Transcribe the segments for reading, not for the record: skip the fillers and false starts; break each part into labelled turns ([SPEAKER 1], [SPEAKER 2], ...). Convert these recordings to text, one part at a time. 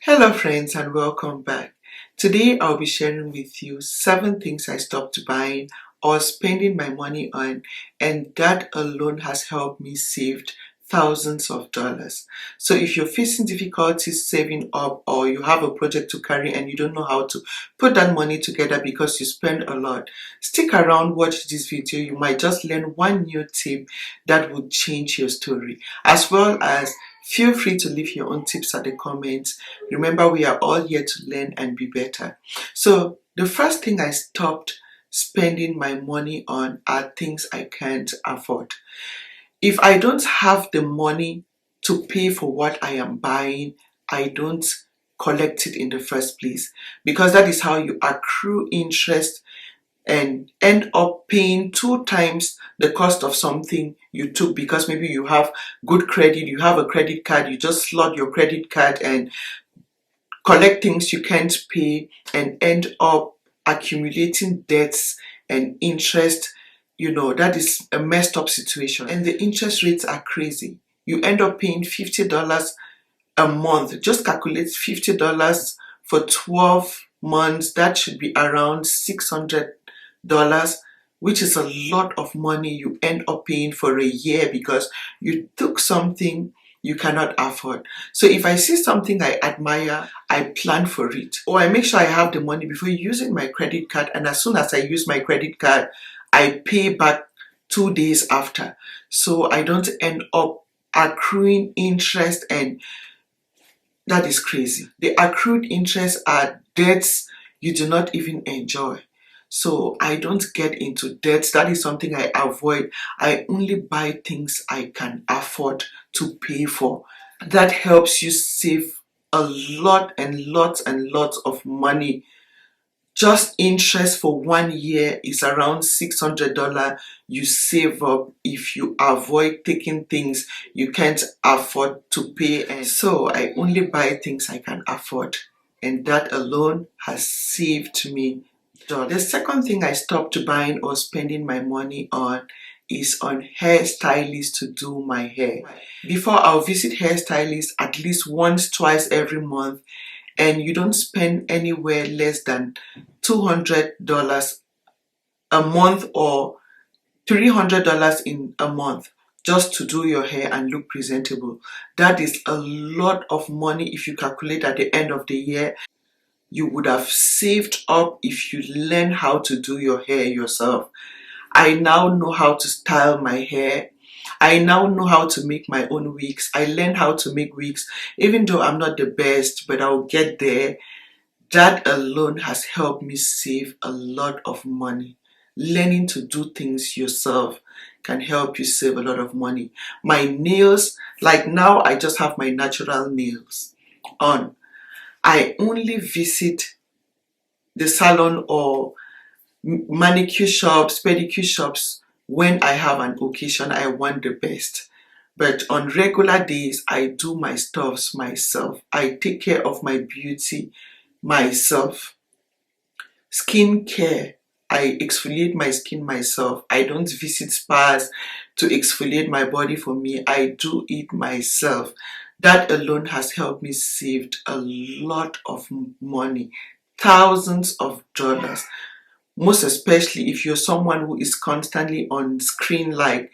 [SPEAKER 1] Hello friends and welcome back. Today I'll be sharing with you 7 things I stopped buying or spending my money on, and that alone has helped me save thousands of dollars. So if you're facing difficulties saving up or you have a project to carry and you don't know how to put that money together because you spend a lot, stick around, watch this video. You might just learn one new tip that would change your story, as well as feel free to leave your own tips at the comments. Remember, we are all here to learn and be better. So the first thing I stopped spending my money on are things I can't afford. If I don't have the money to pay for what I am buying, I don't collect it in the first place, because that is how you accrue interest and end up paying 2 times the cost of something you took, because maybe you have good credit, you have a credit card, you just slot your credit card and collect things you can't pay and end up accumulating debts and interest. That is a messed up situation, and the interest rates are crazy. You end up paying $50 a month. Just calculate $50 for 12 months. That should be around $600, which is a lot of money you end up paying for a year because you took something you cannot afford. So if I see something I admire, I plan for it, or I make sure I have the money before using my credit card, and as soon as I use my credit card, I pay back 2 days after, so I don't end up accruing interest, and that is crazy. The accrued interest are debts you do not even enjoy. So I don't get into debts. That is something I avoid. I only buy things I can afford to pay for. That helps you save a lot and lots and lots of money. Just interest for 1 year is around $600 you save up if you avoid taking things you can't afford to pay. And so I only buy things I can afford, and that alone has saved me dollars. The second thing I stopped buying or spending my money on is on hairstylists to do my hair. Before, I'll visit hairstylists at least once, twice every month, and you don't spend anywhere less than $200 a month or $300 in a month just to do your hair and look presentable. That is a lot of money. If you calculate at the end of the year, you would have saved up if you learn how to do your hair yourself. I now know how to style my hair. I now know how to make my own wigs. I learned how to make wigs, even though I'm not the best, but I'll get there. That alone has helped me save a lot of money. Learning to do things yourself can help you save a lot of money. My nails, like now I just have my natural nails on. I only visit the salon or manicure shops, pedicure shops when I have an occasion I want the best. But on regular days, I do my stuffs myself. I take care of my beauty myself. Skin care, I exfoliate my skin myself. I don't visit spas to exfoliate my body for me. I do it myself. That alone has helped me save a lot of money, thousands of dollars. Most especially if you're someone who is constantly on screen, like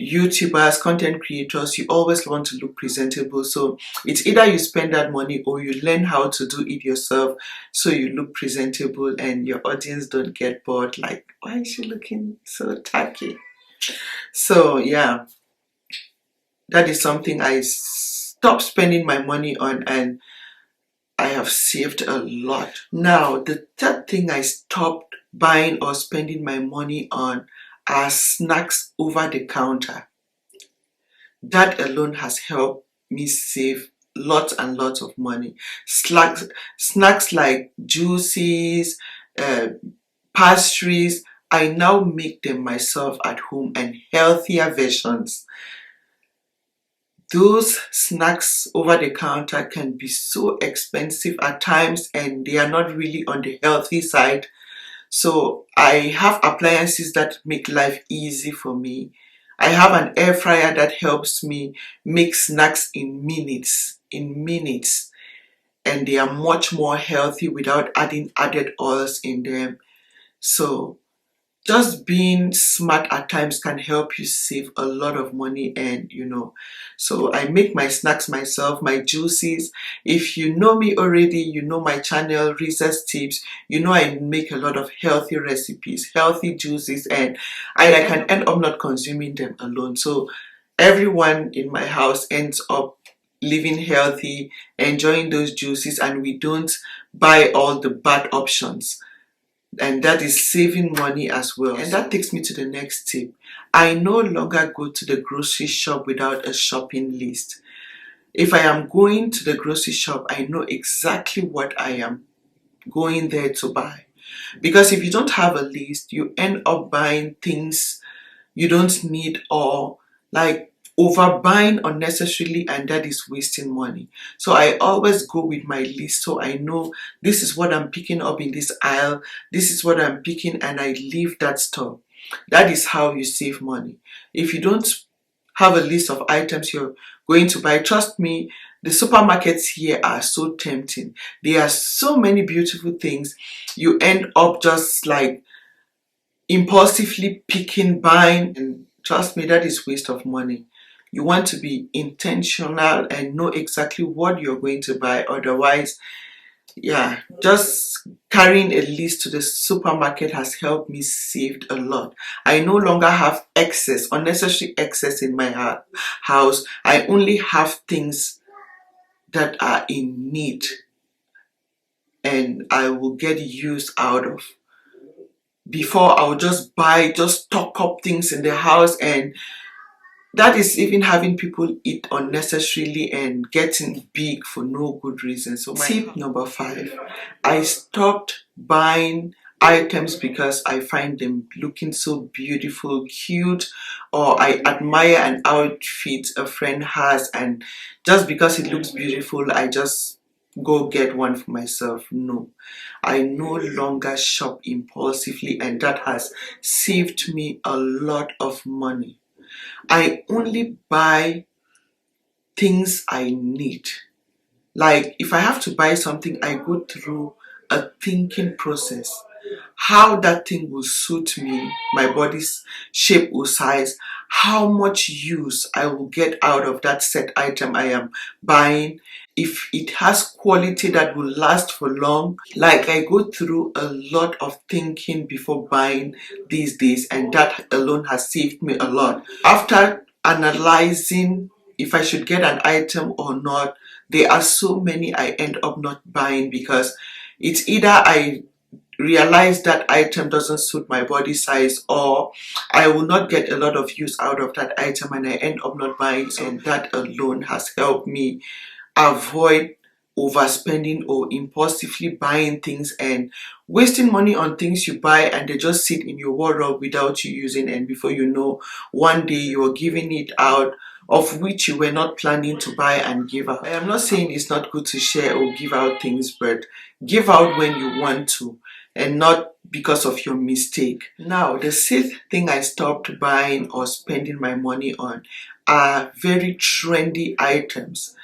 [SPEAKER 1] YouTubers, content creators, you always want to look presentable. So it's either you spend that money or you learn how to do it yourself so you look presentable and your audience don't get bored, like, why is she looking so tacky? So yeah, that is something I stopped spending my money on, and I have saved a lot. Now, the third thing I stopped buying or spending my money on are snacks over the counter. That alone has helped me save lots and lots of money. Snacks like juices, pastries, I now make them myself at home, and healthier versions. Those snacks over the counter can be so expensive at times, and they are not really on the healthy side. So I have appliances that make life easy for me. I have an air fryer that helps me make snacks in minutes, and they are much more healthy without adding added oils in them. So just being smart at times can help you save a lot of money. And so I make my snacks myself, my juices. If you know me already, you know my channel, Research Tips, I make a lot of healthy recipes, healthy juices, and I can end up not consuming them alone. So everyone in my house ends up living healthy, enjoying those juices, and we don't buy all the bad options, and that is saving money as well. And that takes me to the next tip. I no longer go to the grocery shop without a shopping list. If I am going to the grocery shop, I know exactly what I am going there to buy. Because if you don't have a list, you end up buying things you don't need, or like overbuying unnecessarily, and that is wasting money. So I always go with my list, so I know this is what I'm picking up in this aisle, this is what I'm picking, and I leave that store. That is how you save money. If you don't have a list of items you're going to buy, trust me, the supermarkets here are so tempting. There are so many beautiful things. You end up just like impulsively picking, buying, and trust me, that is waste of money. You want to be intentional and know exactly what you're going to buy. Otherwise, just carrying a list to the supermarket has helped me save a lot. I no longer have excess, unnecessary excess in my house. I only have things that are in need and I will get use out of. Before, I would just buy, just stock up things in the house, and that is even having people eat unnecessarily and getting big for no good reason. So tip number 5, I stopped buying items because I find them looking so beautiful, cute, or I admire an outfit a friend has, and just because it looks beautiful, I just go get one for myself. No, I no longer shop impulsively, and that has saved me a lot of money. I only buy things I need. Like if I have to buy something, I go through a thinking process. How that thing will suit me, my body's shape or size, how much use I will get out of that set item I am buying, if it has quality that will last for long. Like I go through a lot of thinking before buying these days, and that alone has saved me a lot. After analyzing if I should get an item or not, there are so many I end up not buying because it's either I realize that item doesn't suit my body size, or I will not get a lot of use out of that item and I end up not buying. And that alone has helped me avoid overspending or impulsively buying things and wasting money on things you buy and they just sit in your wardrobe without you using, and before you know, one day you are giving it out of which you were not planning to buy and give out. I am not saying it's not good to share or give out things, but give out when you want to and not because of your mistake. Now, the 6th thing I stopped buying or spending my money on are very trendy items.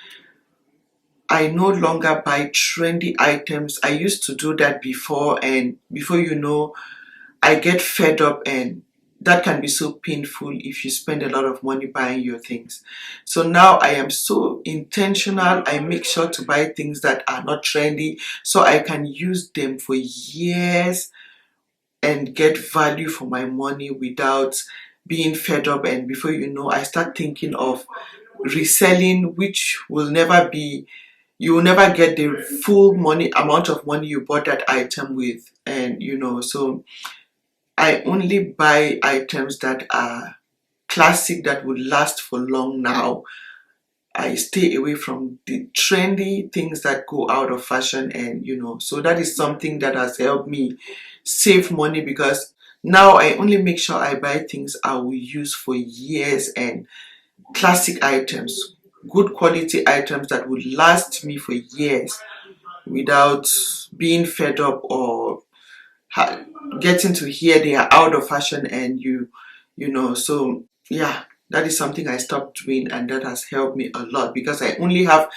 [SPEAKER 1] I no longer buy trendy items. I used to do that before, and before you know, I get fed up, and that can be so painful if you spend a lot of money buying your things. So now I am so intentional. I make sure to buy things that are not trendy so I can use them for years and get value for my money without being fed up. And before you know, I start thinking of reselling, which will never be, you will never get the full amount of money you bought that item with. And so I only buy items that are classic, that would last for long now. I stay away from the trendy things that go out of fashion, and so that is something that has helped me save money, because now I only make sure I buy things I will use for years, and classic items, good quality items that would last me for years without being fed up or getting to hear they are out of fashion, and so that is something I stopped doing, and that has helped me a lot because I only have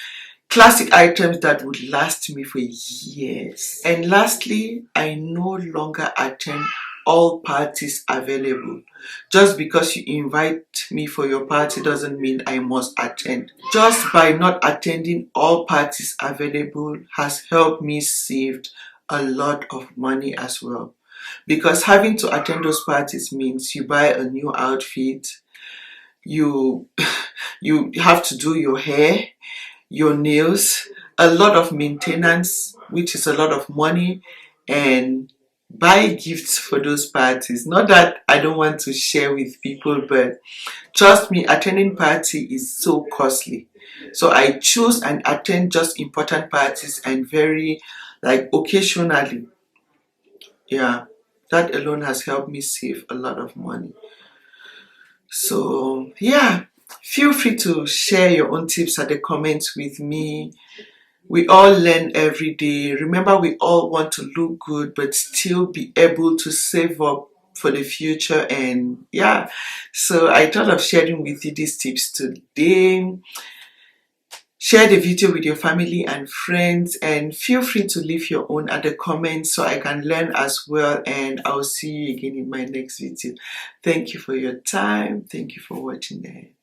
[SPEAKER 1] classic items that would last me for years. And lastly, I no longer attend all parties available. Just because you invite me for your party doesn't mean I must attend. Just by not attending all parties available has helped me save a lot of money as well. Because having to attend those parties means you buy a new outfit, you you have to do your hair, your nails, a lot of maintenance, which is a lot of money, and buy gifts for those parties. Not that I don't want to share with people, but trust me, attending party is so costly. So I choose and attend just important parties and very like occasionally. Yeah, that alone has helped me save a lot of money. So yeah, feel free to share your own tips at the comments with me. We all learn every day. Remember, we all want to look good, but still be able to save up for the future. And yeah, so I thought of sharing with you these tips today. Share the video with your family and friends, and feel free to leave your own at the comments so I can learn as well. And I'll see you again in my next video. Thank you for your time. Thank you for watching.